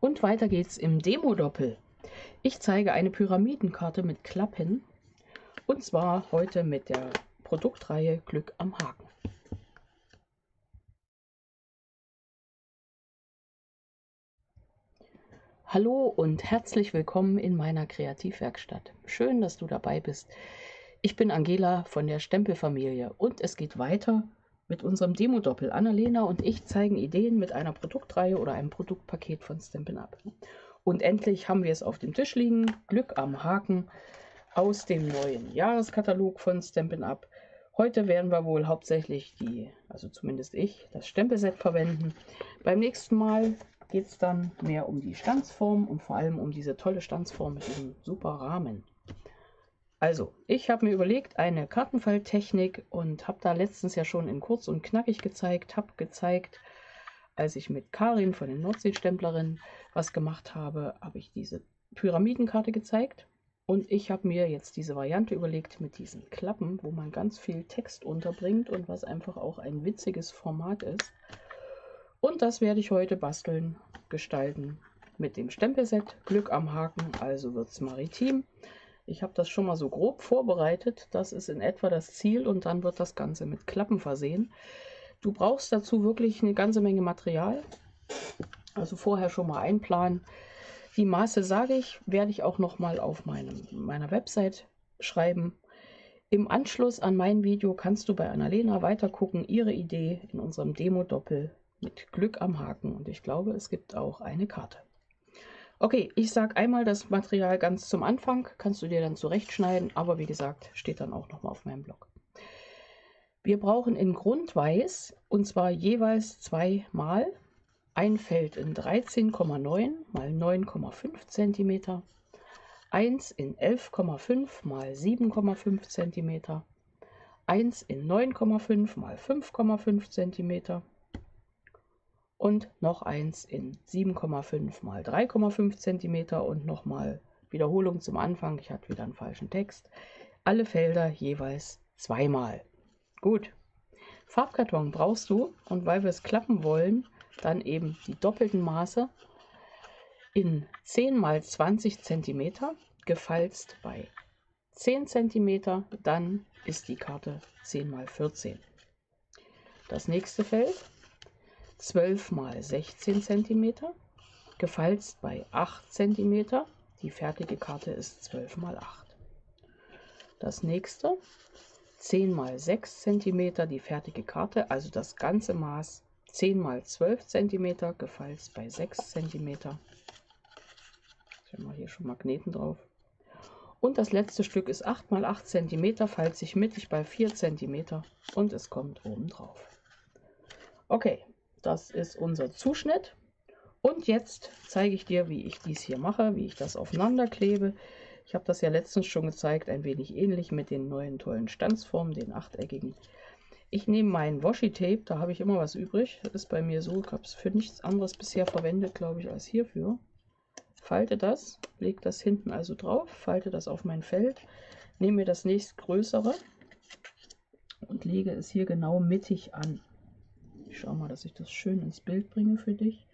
Und weiter geht's im Demo-Doppel. Ich zeige eine Pyramidenkarte mit Klappen und zwar heute mit der Produktreihe Glück am Haken. Hallo und herzlich willkommen in meiner Kreativwerkstatt. Schön, dass du dabei bist. Ich bin Angela von der Stempelfamilie und es geht weiter mit unserem Demo-Doppel. Annalena und ich zeigen Ideen mit einer Produktreihe oder einem Produktpaket von Stampin' Up. Und endlich haben wir es auf dem Tisch liegen. Glück am Haken aus dem neuen Jahreskatalog von Stampin' Up. Heute werden wir wohl hauptsächlich also zumindest ich, das Stempelset verwenden. Beim nächsten Mal geht es dann mehr um die Stanzform und vor allem um diese tolle Stanzform mit diesem super Rahmen. Also, ich habe mir überlegt, eine Kartenfalttechnik und habe da letztens ja schon in kurz und knackig gezeigt, als ich mit Karin von den Nordseestemplerinnen was gemacht habe, habe ich diese Pyramidenkarte gezeigt. Und ich habe mir jetzt diese Variante überlegt mit diesen Klappen, wo man ganz viel Text unterbringt und was einfach auch ein witziges Format ist. Und das werde ich heute basteln, gestalten mit dem Stempelset Glück am Haken, also wird es maritim. Ich habe das schon mal so grob vorbereitet, das ist in etwa das Ziel und dann wird das Ganze mit Klappen versehen. Du brauchst dazu wirklich eine ganze Menge Material, also vorher schon mal einplanen. Die Maße sage ich, werde ich auch noch mal auf meiner Website schreiben. Im Anschluss an mein Video kannst du bei Annalena weiter gucken, ihre Idee in unserem Demo-Doppel mit Glück am Haken und ich glaube, es gibt auch eine Karte. Okay, ich sage einmal das Material ganz zum Anfang, kannst du dir dann zurechtschneiden, aber wie gesagt, steht dann auch noch mal auf meinem Blog. Wir brauchen in Grundweiß und zwar jeweils zweimal ein Feld in 13,9 mal 9,5 cm, eins in 11,5 mal 7,5 cm, eins in 9,5 mal 5,5 cm und noch eins in 7,5 mal 3,5 cm und nochmal Wiederholung zum Anfang, ich hatte wieder einen falschen Text. Alle Felder jeweils zweimal. Gut, Farbkarton brauchst du und weil wir es klappen wollen, dann eben die doppelten Maße in 10 mal 20 cm, gefalzt bei 10 cm, dann ist die Karte 10 mal 14. Das nächste Feld 12 mal 16 cm, gefalzt bei 8 cm, die fertige Karte ist 12 mal 8. Das nächste 10 mal 6 cm, die fertige Karte, also das ganze Maß 10 mal 12 cm, gefalzt bei 6 cm. Ich habe mal hier schon Magneten drauf. Und das letzte Stück ist 8 mal 8 cm, falze ich mittig bei 4 cm und es kommt oben drauf. Okay, das ist unser Zuschnitt. Und jetzt zeige ich dir, wie ich dies hier mache, wie ich das aufeinander klebe. Ich habe das ja letztens schon gezeigt, ein wenig ähnlich mit den neuen tollen Stanzformen, den achteckigen. Ich nehme meinen Washi-Tape, da habe ich immer was übrig. Das ist bei mir so, ich habe es für nichts anderes bisher verwendet, glaube ich, als hierfür. Falte das, lege das hinten also drauf, falte das auf mein Feld, nehme mir das nächstgrößere und lege es hier genau mittig an. Ich schaue mal, dass ich das schön ins Bild bringe für dich.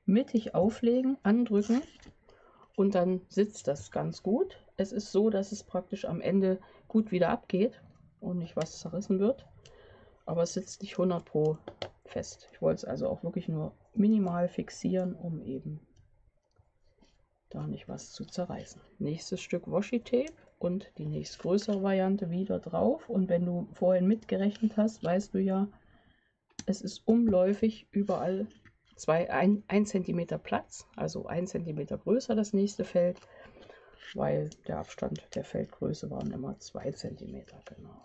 Mittig auflegen, andrücken und dann sitzt das ganz gut. Es ist so, dass es praktisch am Ende gut wieder abgeht und nicht was zerrissen wird, aber es sitzt nicht 100% fest. Ich wollte es also auch wirklich nur minimal fixieren, um eben da nicht was zu zerreißen. Nächstes Stück Washi-Tape und die nächstgrößere Variante wieder drauf. Und wenn du vorhin mitgerechnet hast, weißt du ja, es ist umläufig überall 1 cm Platz, also 1 cm größer das nächste Feld, weil der Abstand der Feldgröße waren immer 2 cm. Genau.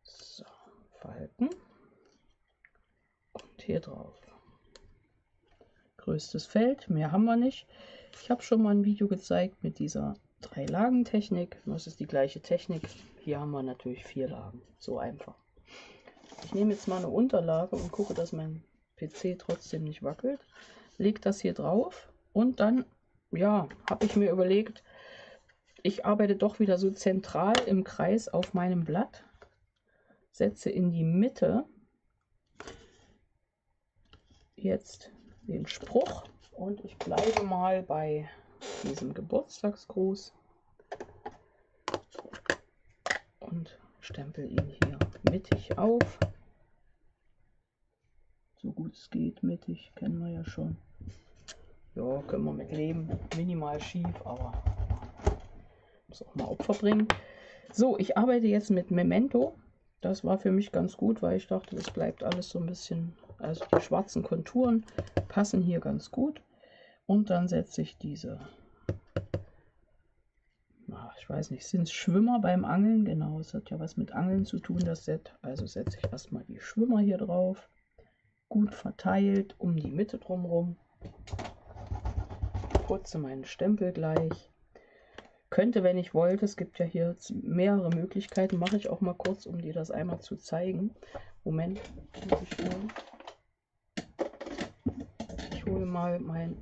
So, falten und hier drauf. Größtes Feld, mehr haben wir nicht. Ich habe schon mal ein Video gezeigt mit dieser 3-Lagen-Technik. Das ist die gleiche Technik. Hier haben wir natürlich 4 Lagen. So einfach. Ich nehme jetzt mal eine Unterlage und gucke, dass mein PC trotzdem nicht wackelt. Lege das hier drauf und dann, ja, habe ich mir überlegt, ich arbeite doch wieder so zentral im Kreis auf meinem Blatt. Setze in die Mitte jetzt den Spruch und ich bleibe mal bei diesem Geburtstagsgruß und stempel ihn hier mittig auf. So gut es geht, mittig, kennen wir ja schon. Ja, können wir mit leben. Minimal schief, aber muss auch mal Opfer bringen. So, ich arbeite jetzt mit Memento. Das war für mich ganz gut, weil ich dachte, das bleibt alles so ein bisschen, also die schwarzen Konturen passen hier ganz gut. Und dann setze ich diese, ich weiß nicht, sind es Schwimmer beim Angeln? Genau, es hat ja was mit Angeln zu tun, das Set. Also setze ich erstmal die Schwimmer hier drauf. Gut verteilt um die Mitte drumherum. Putze meinen Stempel gleich. Könnte, wenn ich wollte, es gibt ja hier mehrere Möglichkeiten, mache ich auch mal kurz, um dir das einmal zu zeigen. Moment, muss ich holen. Ich hole mal mein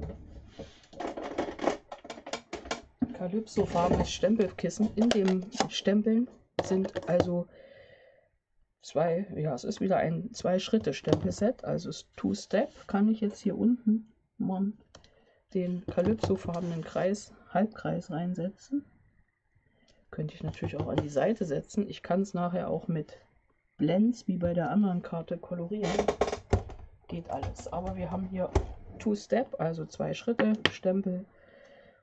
Calypso-farbenes Stempelkissen. In dem Stempeln sind also zwei, ja, es ist wieder ein 2-Schritte-Stempelset, also Two-Step. Kann ich jetzt hier unten mal den Calypso-farbenen Halbkreis reinsetzen. Könnte ich natürlich auch an die Seite setzen. Ich kann es nachher auch mit Blends wie bei der anderen Karte kolorieren. Geht alles. Aber wir haben hier Two-Step, also 2 Schritte Stempel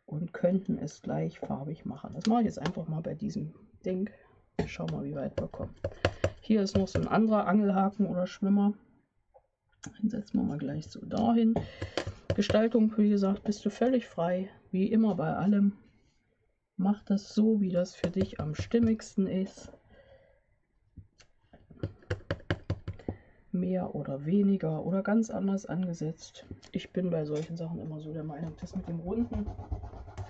und könnten es gleich farbig machen. Das mache ich jetzt einfach mal bei diesem Ding. Schauen wir mal, wie weit wir kommen. Hier ist noch so ein anderer Angelhaken oder Schwimmer. Den setzen wir mal gleich so dahin. Gestaltung, wie gesagt, bist du völlig frei, wie immer bei allem. Mach das so, wie das für dich am stimmigsten ist. Mehr oder weniger oder ganz anders angesetzt. Ich bin bei solchen Sachen immer so der Meinung, das mit dem Runden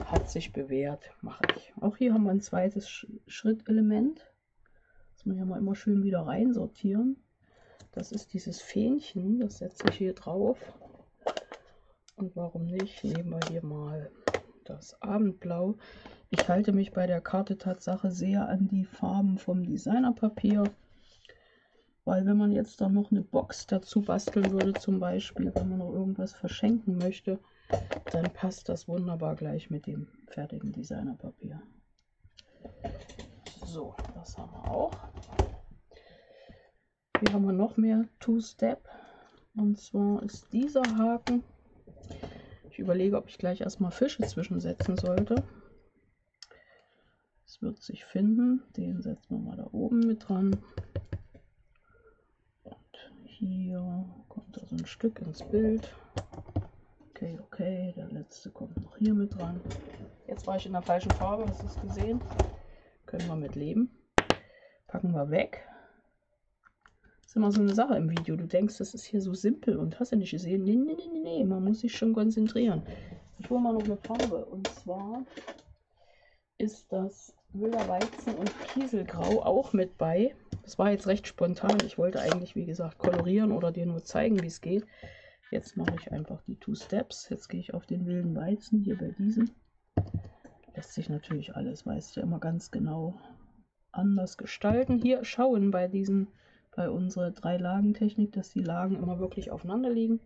hat sich bewährt, mache ich. Auch hier haben wir ein zweites Schrittelement. Das muss ich ja mal immer schön wieder rein sortieren. Das ist dieses Fähnchen, das setze ich hier drauf. Und warum nicht, nehmen wir hier mal das Abendblau. Ich halte mich bei der Karte Tatsache sehr an die Farben vom Designerpapier, weil wenn man jetzt da noch eine Box dazu basteln würde, zum Beispiel, wenn man noch irgendwas verschenken möchte, dann passt das wunderbar gleich mit dem fertigen Designerpapier. So, das haben wir auch. Hier haben wir noch mehr Two-Step. Und zwar ist dieser Haken. Ich überlege, ob ich gleich erstmal Fische zwischensetzen sollte. Es wird sich finden. Den setzen wir mal da oben mit dran. Und hier kommt da so ein Stück ins Bild. Okay, der letzte kommt noch hier mit dran. Jetzt war ich in der falschen Farbe, hast du es gesehen? Können wir mit leben. Packen wir weg. Das ist immer so eine Sache im Video. Du denkst, das ist hier so simpel und hast du nicht gesehen? Nee, man muss sich schon konzentrieren. Ich hole mal noch eine Farbe und zwar ist das Wilder Weizen und Kieselgrau auch mit bei. Das war jetzt recht spontan. Ich wollte eigentlich, wie gesagt, kolorieren oder dir nur zeigen, wie es geht. Jetzt mache ich einfach die Two Steps. Jetzt gehe ich auf den wilden Weizen, hier bei diesem. Lässt sich natürlich alles, weißt du, immer ganz genau anders gestalten. Hier schauen bei unserer 3-Lagen-Technik, dass die Lagen immer wirklich aufeinander liegen.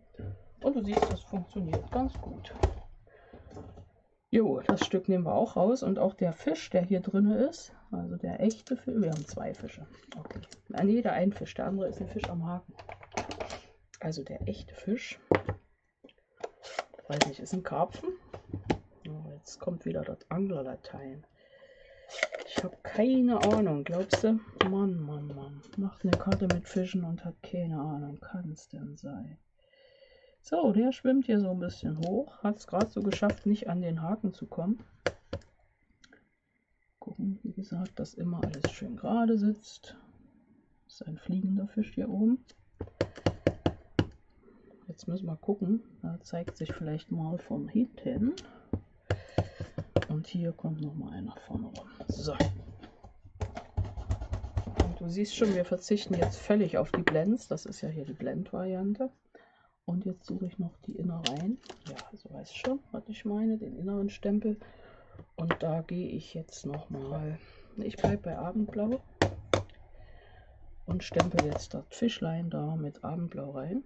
Und du siehst, das funktioniert ganz gut. Jo, das Stück nehmen wir auch raus und auch der Fisch, der hier drin ist, also der echte Fisch, wir haben 2 Fische. Okay. Nee, der ein Fisch, der andere ist ein Fisch am Haken. Also der echte Fisch, weiß nicht, ist ein Karpfen. Oh, jetzt kommt wieder das Anglerlatein. Ich habe keine Ahnung, glaubst du? Mann, macht eine Karte mit Fischen und hat keine Ahnung, kann es denn sein? So, der schwimmt hier so ein bisschen hoch, hat es gerade so geschafft, nicht an den Haken zu kommen. Gucken, wie gesagt, dass immer alles schön gerade sitzt. Das ist ein fliegender Fisch hier oben. Jetzt müssen wir gucken, da zeigt sich vielleicht mal von hinten. Und hier kommt noch mal einer vorne rum. So. Und du siehst schon, wir verzichten jetzt völlig auf die Blends. Das ist ja hier die Blend-Variante. Und jetzt suche ich noch die Innereien. Ja, also weißt schon, was ich meine, den inneren Stempel. Und da gehe ich jetzt noch mal. Ich bleibe bei Abendblau. Und stempel jetzt das Fischlein da mit Abendblau rein.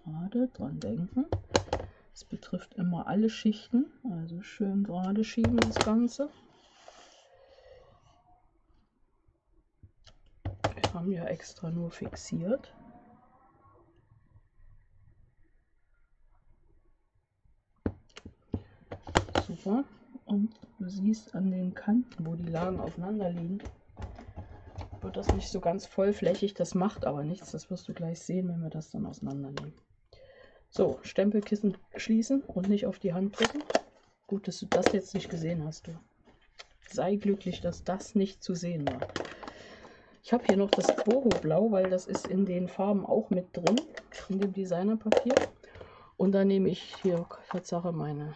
gerade dran denken. Es betrifft immer alle Schichten, also schön gerade schieben das Ganze. Wir haben ja extra nur fixiert. Super. Und du siehst an den Kanten, wo die Lagen aufeinander liegen, wird das nicht so ganz vollflächig. Das macht aber nichts. Das wirst du gleich sehen, wenn wir das dann auseinandernehmen. So, Stempelkissen schließen und nicht auf die Hand drücken. Gut, dass du das jetzt nicht gesehen hast. Du. Sei glücklich, dass das nicht zu sehen war. Ich habe hier noch das Boho-Blau, weil das ist in den Farben auch mit drin, in dem Designerpapier. Und dann nehme ich hier Tatsache meine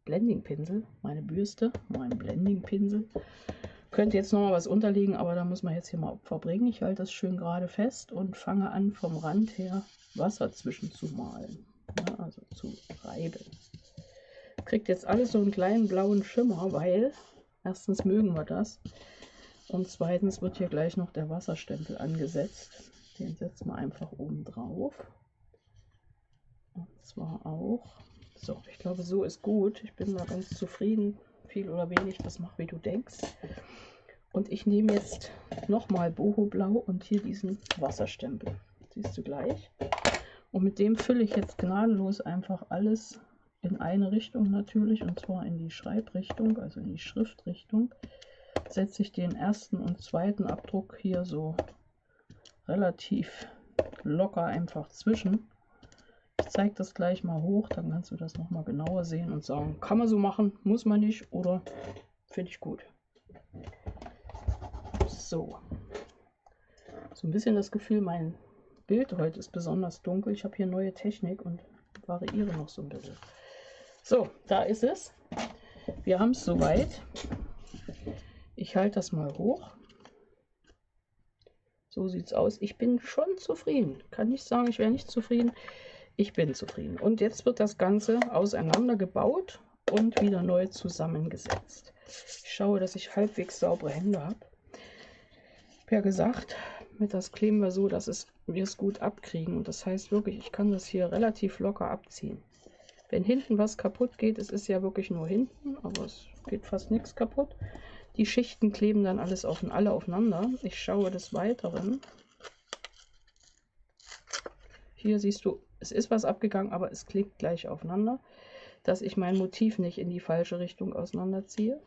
Blending-Pinsel, meine Bürste, meinen Blending-Pinsel. Könnte jetzt noch mal was unterlegen, aber da muss man jetzt hier mal Opfer bringen. Ich halte das schön gerade fest und fange an, vom Rand her Wasser zwischen zu malen, ja, also zu reiben. Kriegt jetzt alles so einen kleinen blauen Schimmer, weil erstens mögen wir das und zweitens wird hier gleich noch der Wasserstempel angesetzt. Den setzen wir einfach oben drauf. Und zwar auch. So, ich glaube, so ist gut. Ich bin da ganz zufrieden. Viel oder wenig, das mach wie du denkst. Und ich nehme jetzt nochmal Boho-Blau und hier diesen Wasserstempel. Siehst du gleich. Und mit dem fülle ich jetzt gnadenlos einfach alles in eine Richtung natürlich, und zwar in die Schreibrichtung, also in die Schriftrichtung. Setze ich den ersten und zweiten Abdruck hier so relativ locker einfach zwischen. Ich zeige das gleich mal hoch, dann kannst du das nochmal genauer sehen und sagen, kann man so machen, muss man nicht oder finde ich gut. So ein bisschen das Gefühl, mein Bild heute ist besonders dunkel. Ich habe hier neue Technik und variiere noch so ein bisschen. So, da ist es. Wir haben es soweit. Ich halte das mal hoch. So sieht es aus. Ich bin schon zufrieden. Kann nicht sagen, ich wäre nicht zufrieden. Ich bin zufrieden. Und jetzt wird das Ganze auseinandergebaut und wieder neu zusammengesetzt. Ich schaue, dass ich halbwegs saubere Hände habe. Ich habe ja gesagt, mit das kleben wir so, dass wir es gut abkriegen. Und das heißt wirklich, ich kann das hier relativ locker abziehen. Wenn hinten was kaputt geht, es ist ja wirklich nur hinten, aber es geht fast nichts kaputt. Die Schichten kleben dann alle aufeinander. Ich schaue des Weiteren. Hier siehst du, es ist was abgegangen, aber es klebt gleich aufeinander, dass ich mein Motiv nicht in die falsche Richtung auseinanderziehe.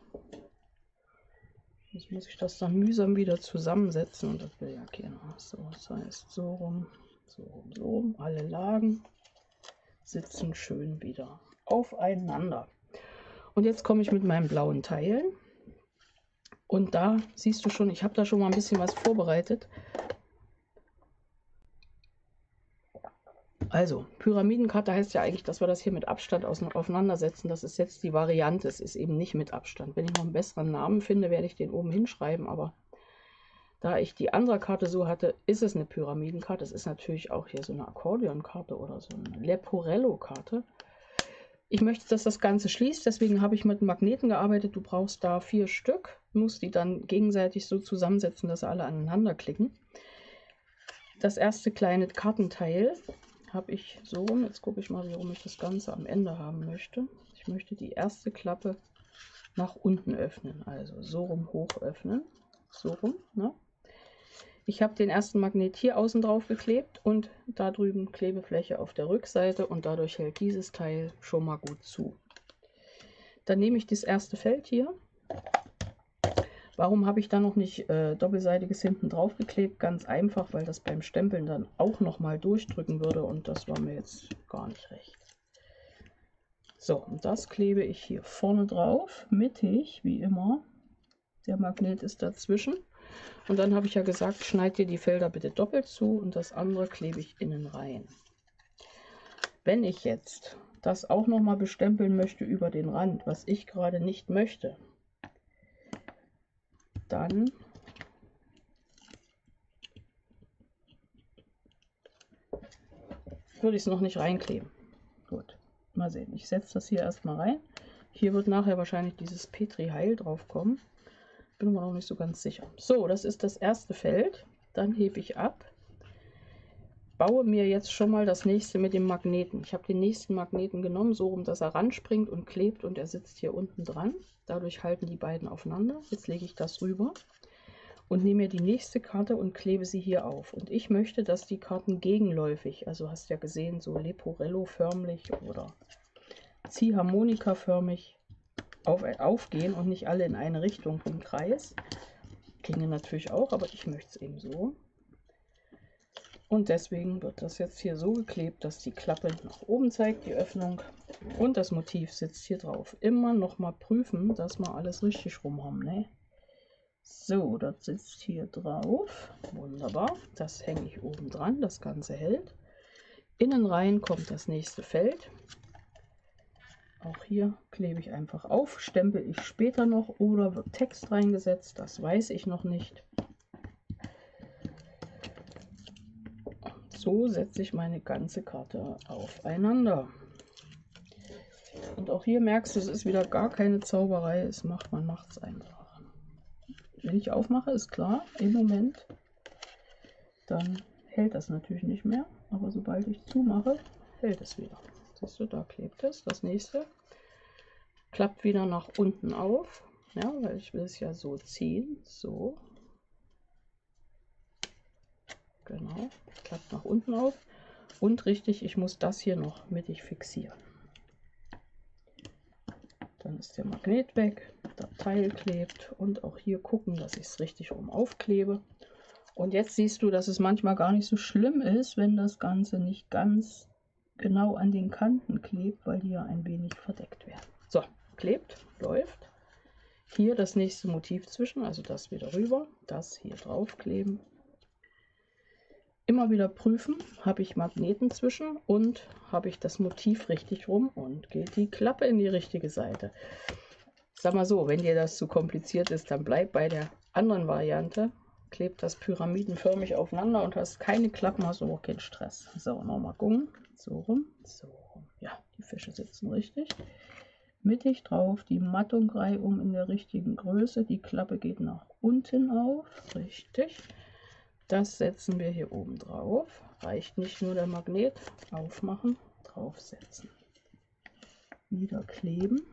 Jetzt muss ich das dann mühsam wieder zusammensetzen und das will ja keiner. So, das heißt so rum, so rum, so rum. Alle Lagen sitzen schön wieder aufeinander. Und jetzt komme ich mit meinem blauen Teil. Und da siehst du schon, ich habe da schon mal ein bisschen was vorbereitet. Also, Pyramidenkarte heißt ja eigentlich, dass wir das hier mit Abstand aufeinandersetzen. Das ist jetzt die Variante, es ist eben nicht mit Abstand. Wenn ich noch einen besseren Namen finde, werde ich den oben hinschreiben, aber da ich die andere Karte so hatte, ist es eine Pyramidenkarte. Es ist natürlich auch hier so eine Akkordeonkarte oder so eine Leporello-Karte. Ich möchte, dass das Ganze schließt, deswegen habe ich mit Magneten gearbeitet. Du brauchst da 4 Stück, musst die dann gegenseitig so zusammensetzen, dass sie alle aneinander klicken. Das erste kleine Kartenteil habe ich so rum. Jetzt gucke ich mal, wie rum ich das Ganze am Ende haben möchte. Ich möchte die erste Klappe nach unten öffnen, also so rum hoch öffnen. So rum, ne? Ich habe den ersten Magnet hier außen drauf geklebt und da drüben Klebefläche auf der Rückseite und dadurch hält dieses Teil schon mal gut zu. Dann nehme ich das erste Feld hier. Warum habe ich da noch nicht doppelseitiges hinten drauf geklebt? Ganz einfach, weil das beim Stempeln dann auch noch mal durchdrücken würde und das war mir jetzt gar nicht recht. So, und das klebe ich hier vorne drauf, mittig, wie immer. Der Magnet ist dazwischen. Und dann habe ich ja gesagt, schneid dir die Felder bitte doppelt zu und das andere klebe ich innen rein. Wenn ich jetzt das auch noch mal bestempeln möchte über den Rand, was ich gerade nicht möchte, dann würde ich es noch nicht reinkleben. Gut, mal sehen. Ich setze das hier erstmal rein. Hier wird nachher wahrscheinlich dieses Petri Heil drauf kommen. Bin mir noch nicht so ganz sicher. So, das ist das erste Feld. Dann hebe ich ab. baue mir jetzt schon mal das nächste mit dem Magneten. Ich habe den nächsten Magneten genommen, so rum, dass er ranspringt und klebt und er sitzt hier unten dran. Dadurch halten die beiden aufeinander. Jetzt lege ich das rüber und nehme mir die nächste Karte und klebe sie hier auf. Und ich möchte, dass die Karten gegenläufig, also hast ja gesehen, so Leporello-förmlich oder Ziehharmonika-förmig aufgehen und nicht alle in eine Richtung im Kreis. Ginge natürlich auch, aber ich möchte es eben so. Und deswegen wird das jetzt hier so geklebt, dass die Klappe nach oben zeigt, die Öffnung, und das Motiv sitzt hier drauf. Immer noch mal prüfen, dass wir alles richtig rum haben, ne? So, das sitzt hier drauf. Wunderbar. Das hänge ich oben dran, das Ganze hält. Innen rein kommt das nächste Feld. Auch hier klebe ich einfach auf, stempel ich später noch oder wird Text reingesetzt, das weiß ich noch nicht. So setze ich meine ganze Karte aufeinander. Und auch hier merkst du, es ist wieder gar keine Zauberei, man macht es einfach. Wenn ich aufmache, ist klar, im Moment, dann hält das natürlich nicht mehr, aber sobald ich zumache, hält es wieder. Siehst du, da klebt es. Das nächste klappt wieder nach unten auf, ja, weil ich will es ja so ziehen, so. Genau, klappt nach unten auf. Und richtig, ich muss das hier noch mittig fixieren. Dann ist der Magnet weg, das Teil klebt und auch hier gucken, dass ich es richtig rum aufklebe. Und jetzt siehst du, dass es manchmal gar nicht so schlimm ist, wenn das Ganze nicht ganz genau an den Kanten klebt, weil die ja ein wenig verdeckt werden. So, klebt, läuft. Hier das nächste Motiv zwischen, also das wieder rüber, das hier drauf kleben. Immer wieder prüfen, habe ich Magneten zwischen und habe ich das Motiv richtig rum und geht die Klappe in die richtige Seite. Sag mal so, wenn dir das zu kompliziert ist, dann bleib bei der anderen Variante. Klebt das pyramidenförmig aufeinander und hast keine Klappen, hast aber auch keinen Stress. So, nochmal gucken. So rum, so rum. Ja, die Fische sitzen richtig. Mittig drauf, die Mattung reihum in der richtigen Größe. Die Klappe geht nach unten auf. Richtig. Das setzen wir hier oben drauf. Reicht nicht nur der Magnet. Aufmachen, draufsetzen. Wieder kleben.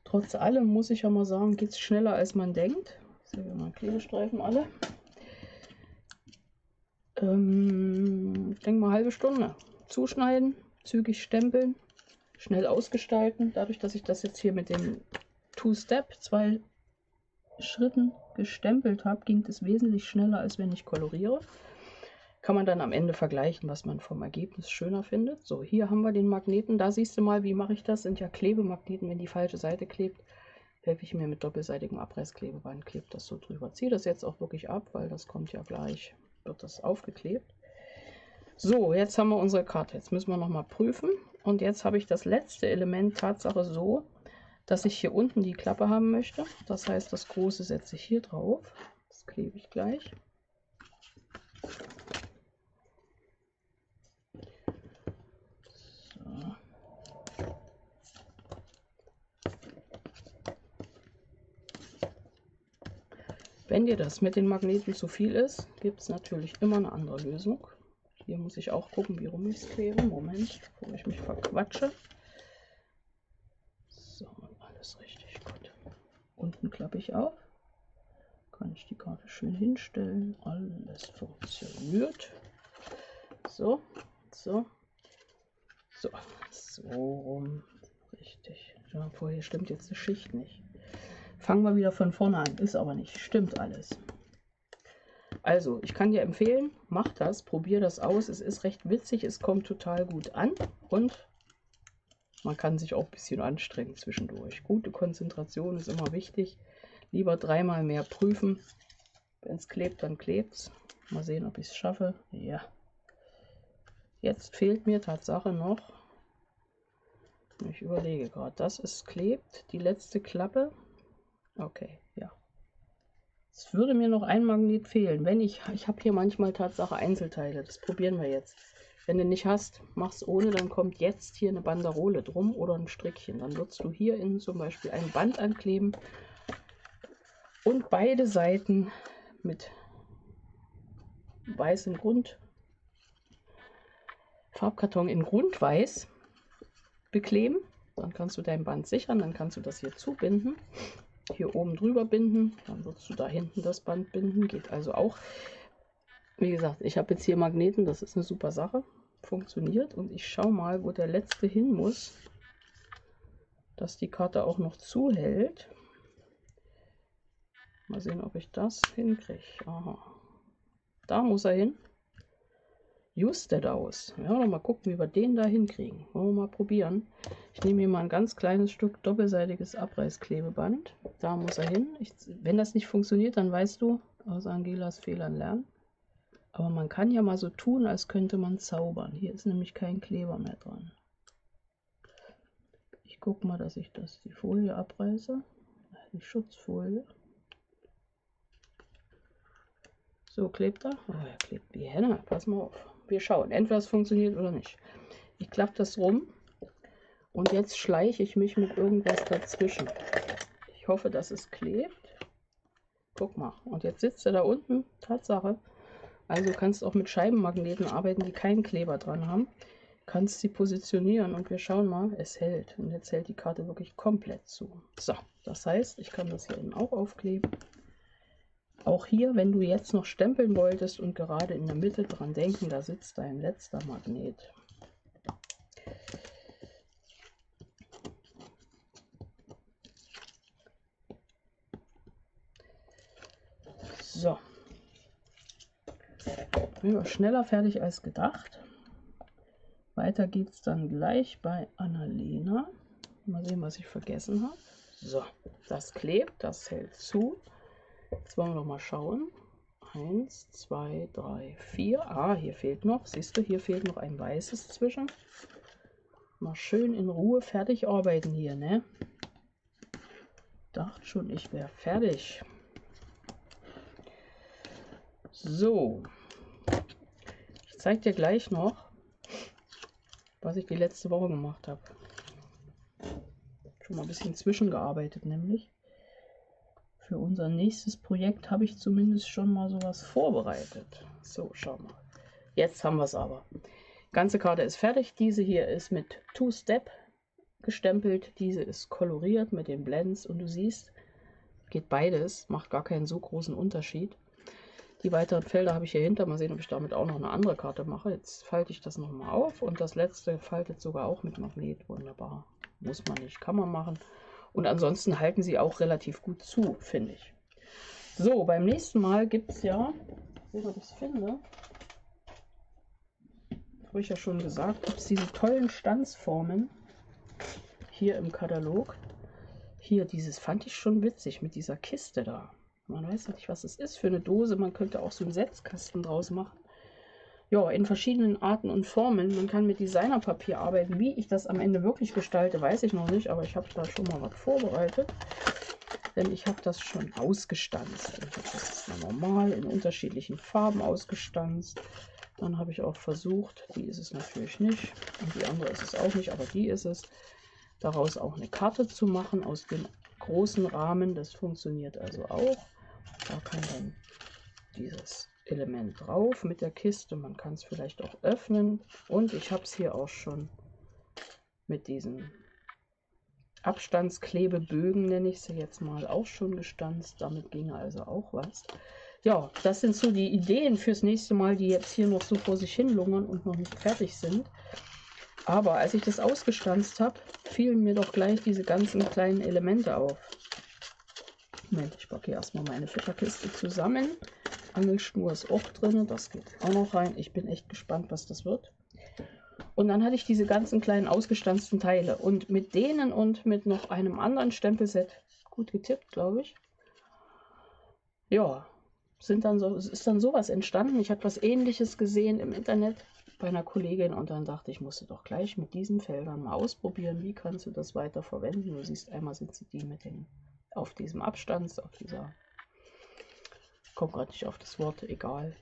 Trotz allem muss ich ja mal sagen, geht es schneller als man denkt. Ich sehe mal Klebestreifen alle. Ich denke mal halbe Stunde. Zuschneiden, zügig stempeln, schnell ausgestalten. Dadurch, dass ich das jetzt hier mit dem Two-Step, 2 Schritten gestempelt habe, ging es wesentlich schneller, als wenn ich koloriere. Kann man dann am Ende vergleichen, was man vom Ergebnis schöner findet. So, hier haben wir den Magneten. Da siehst du mal, wie mache ich das. Sind ja Klebemagneten. Wenn die falsche Seite klebt, helfe ich mir mit doppelseitigem Abreißklebeband, klebt das so drüber. Ziehe das jetzt auch wirklich ab, weil das kommt ja gleich, wird das aufgeklebt. So, jetzt haben wir unsere Karte. Jetzt müssen wir noch mal prüfen. Und jetzt habe ich das letzte Element Tatsache so, dass ich hier unten die Klappe haben möchte. Das heißt, das große setze ich hier drauf. Das klebe ich gleich. So. Wenn dir das mit den Magneten zu viel ist, gibt es natürlich immer eine andere Lösung. Hier muss ich auch gucken, wie rum ich es klebe. Moment, bevor ich mich verquatsche. So, alles richtig gut. Unten klappe ich auf. Kann ich die Karte schön hinstellen. Alles funktioniert. So, so, so, so rum. Richtig. Ja, vorher stimmt jetzt die Schicht nicht. Fangen wir wieder von vorne an. Ist aber nicht. Stimmt alles. Also, ich kann dir empfehlen, mach das, probier das aus. Es ist recht witzig, es kommt total gut an und man kann sich auch ein bisschen anstrengen zwischendurch. Gute Konzentration ist immer wichtig. Lieber dreimal mehr prüfen. Wenn es klebt, dann klebt es. Mal sehen, ob ich es schaffe. Ja. Jetzt fehlt mir Tatsache noch, ich überlege gerade, das ist klebt, die letzte Klappe. Okay, ja. Es würde mir noch ein Magnet fehlen. Wenn ich habe hier manchmal Tatsache Einzelteile. Das probieren wir jetzt. Wenn du nicht hast, mach's ohne, dann kommt jetzt hier eine Banderole drum oder ein Strickchen. Dann würdest du hier innen zum Beispiel ein Band ankleben und beide Seiten mit weißen Farbkarton in Grundweiß bekleben. Dann kannst du dein Band sichern, dann kannst du das hier zubinden, hier oben drüber binden, dann würdest du da hinten das Band binden, geht also auch. Wie gesagt, ich habe jetzt hier Magneten, das ist eine super Sache, funktioniert, und ich schaue mal, wo der letzte hin muss, dass die Karte auch noch zuhält. Mal sehen, ob ich das hinkriege. Aha, da muss er hin. Justet aus. Ja, mal gucken, wie wir den da hinkriegen. Wollen wir mal probieren. Ich nehme hier mal ein ganz kleines Stück doppelseitiges Abreißklebeband. Da muss er hin. Wenn das nicht funktioniert, dann weißt du, aus Angelas Fehlern lernen. Aber man kann ja mal so tun, als könnte man zaubern. Hier ist nämlich kein Kleber mehr dran. Ich gucke mal, dass ich die Folie abreiße. Die Schutzfolie. So, klebt er? Oh, er klebt wie Henne. Pass mal auf. Wir schauen, entweder es funktioniert oder nicht. Ich klappe das rum und jetzt schleiche ich mich mit irgendwas dazwischen. Ich hoffe, dass es klebt. Guck mal. Und jetzt sitzt er da unten. Tatsache. Also kannst du auch mit Scheibenmagneten arbeiten, die keinen Kleber dran haben. Kannst sie positionieren und wir schauen mal, es hält. Und jetzt hält die Karte wirklich komplett zu. So, das heißt, ich kann das hier eben auch aufkleben. Auch hier, wenn du jetzt noch stempeln wolltest und gerade in der Mitte dran denken, da sitzt dein letzter Magnet. So. Ja, schneller fertig als gedacht. Weiter geht es dann gleich bei Annalena. Mal sehen, was ich vergessen habe. So, das klebt, das hält zu. Jetzt wollen wir noch mal schauen. 1, 2, 3, 4. Ah, hier fehlt noch. Siehst du, hier fehlt noch ein weißes zwischen. Mal schön in Ruhe fertig arbeiten hier, ne? Dachte schon, ich wäre fertig. So. Ich zeige dir gleich noch, was ich die letzte Woche gemacht habe. Schon mal ein bisschen zwischengearbeitet, nämlich. Für unser nächstes Projekt habe ich zumindest schon mal sowas vorbereitet. So, schau mal. Jetzt haben wir es aber. Ganze Karte ist fertig. Diese hier ist mit Two-Step gestempelt. Diese ist koloriert mit den Blends. Und du siehst, geht beides. Macht gar keinen so großen Unterschied. Die weiteren Felder habe ich hier hinter. Mal sehen, ob ich damit auch noch eine andere Karte mache. Jetzt falte ich das nochmal auf. Und das letzte faltet sogar auch mit Magnet. Wunderbar. Muss man nicht, kann man machen. Und ansonsten halten sie auch relativ gut zu, finde ich. So, beim nächsten Mal gibt es ja, sehen, ob ich es finde, habe ich ja schon gesagt, gibt es diese tollen Stanzformen hier im Katalog. Hier, dieses fand ich schon witzig mit dieser Kiste da. Man weiß nicht, was es ist für eine Dose. Man könnte auch so einen Setzkasten draus machen. Ja, in verschiedenen Arten und Formen. Man kann mit Designerpapier arbeiten. Wie ich das am Ende wirklich gestalte, weiß ich noch nicht. Aber ich habe da schon mal was vorbereitet. Denn ich habe das schon ausgestanzt. Ich habe das normal in unterschiedlichen Farben ausgestanzt. Dann habe ich auch versucht, die ist es natürlich nicht. Und die andere ist es auch nicht, aber die ist es. Daraus auch eine Karte zu machen aus dem großen Rahmen. Das funktioniert also auch. Da kann dann dieses Element drauf mit der Kiste. Man kann es vielleicht auch öffnen. Und ich habe es hier auch schon mit diesen Abstandsklebebögen, nenne ich sie jetzt mal, auch schon gestanzt. Damit ginge also auch was. Ja, das sind so die Ideen fürs nächste Mal, die jetzt hier noch so vor sich hin lungern und noch nicht fertig sind. Aber als ich das ausgestanzt habe, fielen mir doch gleich diese ganzen kleinen Elemente auf. Moment, ich packe hier erstmal meine Futterkiste zusammen. Angelschnur ist auch drin, das geht auch noch rein. Ich bin echt gespannt, was das wird. Und dann hatte ich diese ganzen kleinen ausgestanzten Teile. Und mit denen und mit noch einem anderen Stempelset, gut getippt, glaube ich, ja, ist dann sowas entstanden. Ich habe was Ähnliches gesehen im Internet bei einer Kollegin und dann dachte ich, musste doch gleich mit diesen Feldern mal ausprobieren, wie kannst du das weiter verwenden. Du siehst, einmal sind sie die mit den, auf diesem Abstand, auf dieser, komme gerade nicht auf das Wort, egal.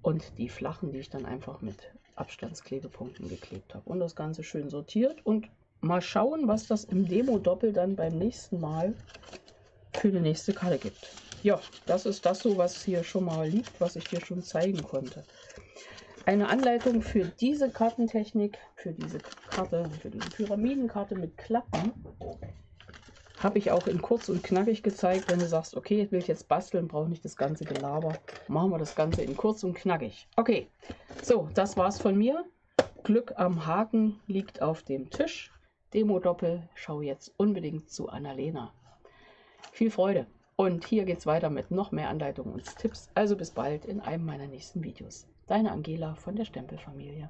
Und die flachen, die ich dann einfach mit Abstandsklebepunkten geklebt habe. Und das Ganze schön sortiert. Und mal schauen, was das im Demo-Doppel dann beim nächsten Mal für die nächste Karte gibt. ja, das ist das so, was hier schon mal liegt, was ich dir schon zeigen konnte. Eine Anleitung für diese Kartentechnik, für diese Karte, für diese Pyramidenkarte mit Klappen, habe ich auch in kurz und knackig gezeigt. Wenn du sagst, okay, ich will jetzt basteln, brauche nicht das ganze Gelaber, machen wir das Ganze in kurz und knackig. Okay, so, das war's von mir. Glück am Haken liegt auf dem Tisch. Demo-Doppel, schau jetzt unbedingt zu Annalena. Viel Freude! Und hier geht's weiter mit noch mehr Anleitungen und Tipps. Also bis bald in einem meiner nächsten Videos. Deine Angela von der Stempelfamilie.